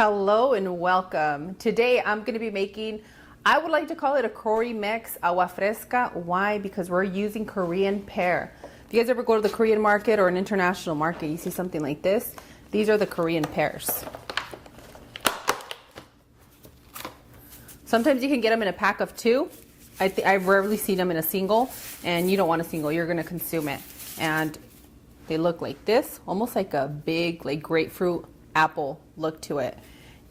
Hello and welcome. Today I'm going to be making, I would like to call it a Korean-Mex Agua Fresca. Why? Because we're using Korean pear. If you guys ever go to the Korean market or an international market, you see something like this. These are the Korean pears. Sometimes you can get them in a pack of 2. I've rarely seen them in a single, and you don't want a single. You're going to consume it. And they look like this, almost like a big like grapefruit apple look to it.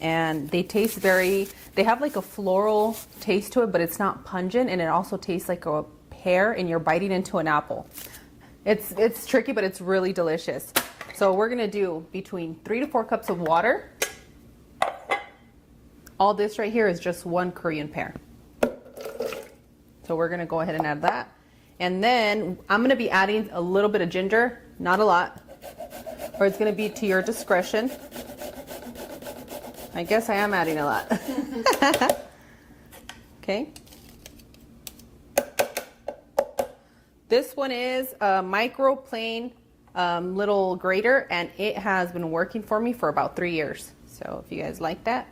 And they taste they have like a floral taste to it, but it's not pungent, and it also tastes like a pear and you're biting into an apple. It's tricky, but it's really delicious. So we're gonna do between 3 to 4 cups of water. All this right here is just 1 Korean pear. So we're gonna go ahead and add that. And then I'm gonna be adding a little bit of ginger, not a lot, or it's gonna be to your discretion. I guess I am adding a lot. Okay. This one is a micro plane little grater, and it has been working for me for about 3 years. So if you guys like that,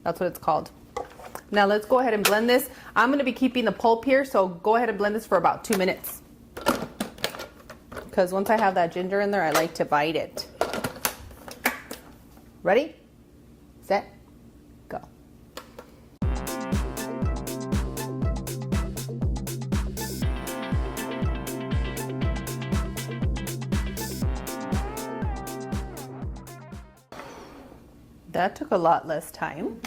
that's what it's called. Now let's go ahead and blend this. I'm going to be keeping the pulp here, so go ahead and blend this for about 2 minutes. Because once I have that ginger in there, I like to bite it. Ready? Set? Go. That took a lot less time.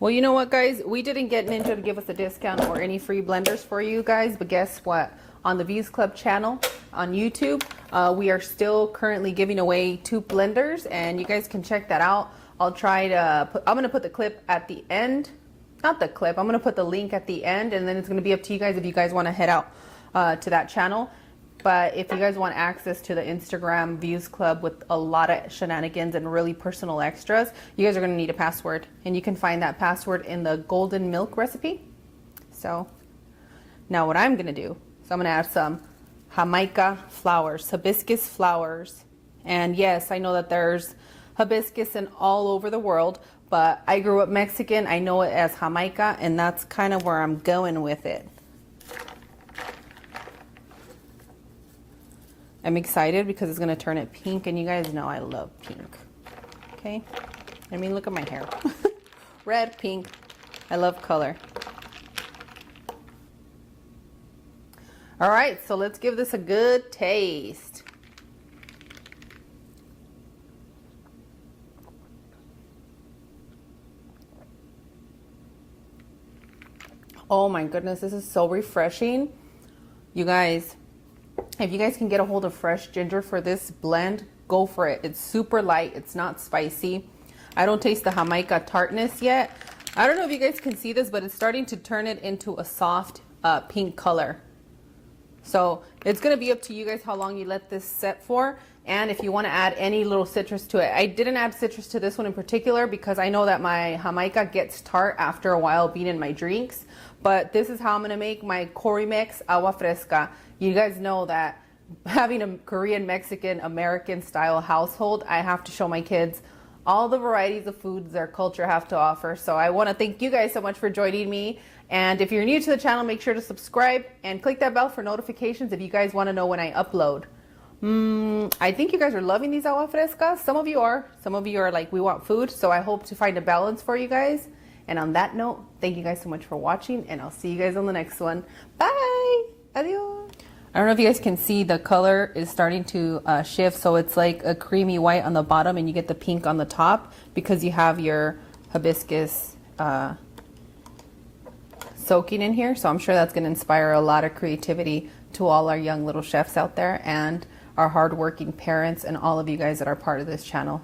Well, you know what, guys? We didn't get Ninja to give us a discount or any free blenders for you guys, but guess what? On the Views Club channel on YouTube, we are still currently giving away 2 blenders, and you guys can check that out. I'll try to I'm going to put the clip at the end. Not the clip. I'm going to put the link at the end, and then it's going to be up to you guys if you guys want to head out to that channel. But if you guys want access to the Instagram Views Club with a lot of shenanigans and really personal extras, you guys are going to need a password. And you can find that password in the golden milk recipe. So now what I'm going to do, so I'm going to add some Jamaica flowers, hibiscus flowers. And yes, I know that there's hibiscus in all over the world, but I grew up Mexican. I know it as Jamaica, and that's kind of where I'm going with it. I'm excited because it's going to turn it pink, and you guys know I love pink. Okay? I mean, look at my hair. Red, pink. I love color. All right, so let's give this a good taste. Oh my goodness, this is so refreshing. You guys, if you guys can get a hold of fresh ginger for this blend, go for it. It's super light. It's not spicy. I don't taste the Jamaica tartness yet. I don't know if you guys can see this, but it's starting to turn it into a soft pink color. So it's going to be up to you guys how long you let this set for, and if you want to add any little citrus to it. I didn't add citrus to this one in particular because I know that my Jamaica gets tart after a while being in my drinks. But this is how I'm going to make my Korean-Mex Agua Fresca. You guys know that having a Korean, Mexican, American style household, I have to show my kids all the varieties of foods their culture have to offer. So I want to thank you guys so much for joining me. And if you're new to the channel, make sure to subscribe and click that bell for notifications if you guys want to know when I upload. I think you guys are loving these Agua Frescas. Some of you are. Some of you are like, we want food. So I hope to find a balance for you guys. And on that note, thank you guys so much for watching, and I'll see you guys on the next one. Bye! Adios! I don't know if you guys can see, the color is starting to shift, so it's like a creamy white on the bottom and you get the pink on the top because you have your hibiscus soaking in here. So I'm sure that's going to inspire a lot of creativity to all our young little chefs out there and our hardworking parents and all of you guys that are part of this channel.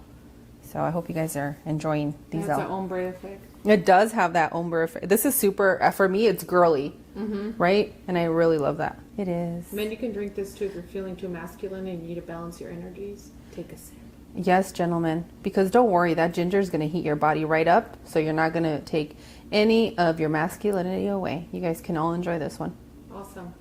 So I hope you guys are enjoying these. That's an ombre effect. It does have that ombre effect. This is super, for me, it's girly, right? And I really love that. It is. Men, you can drink this too if you're feeling too masculine and you need to balance your energies. Take a sip. Yes, gentlemen. Because don't worry, that ginger is going to heat your body right up. So you're not going to take any of your masculinity away. You guys can all enjoy this one. Awesome.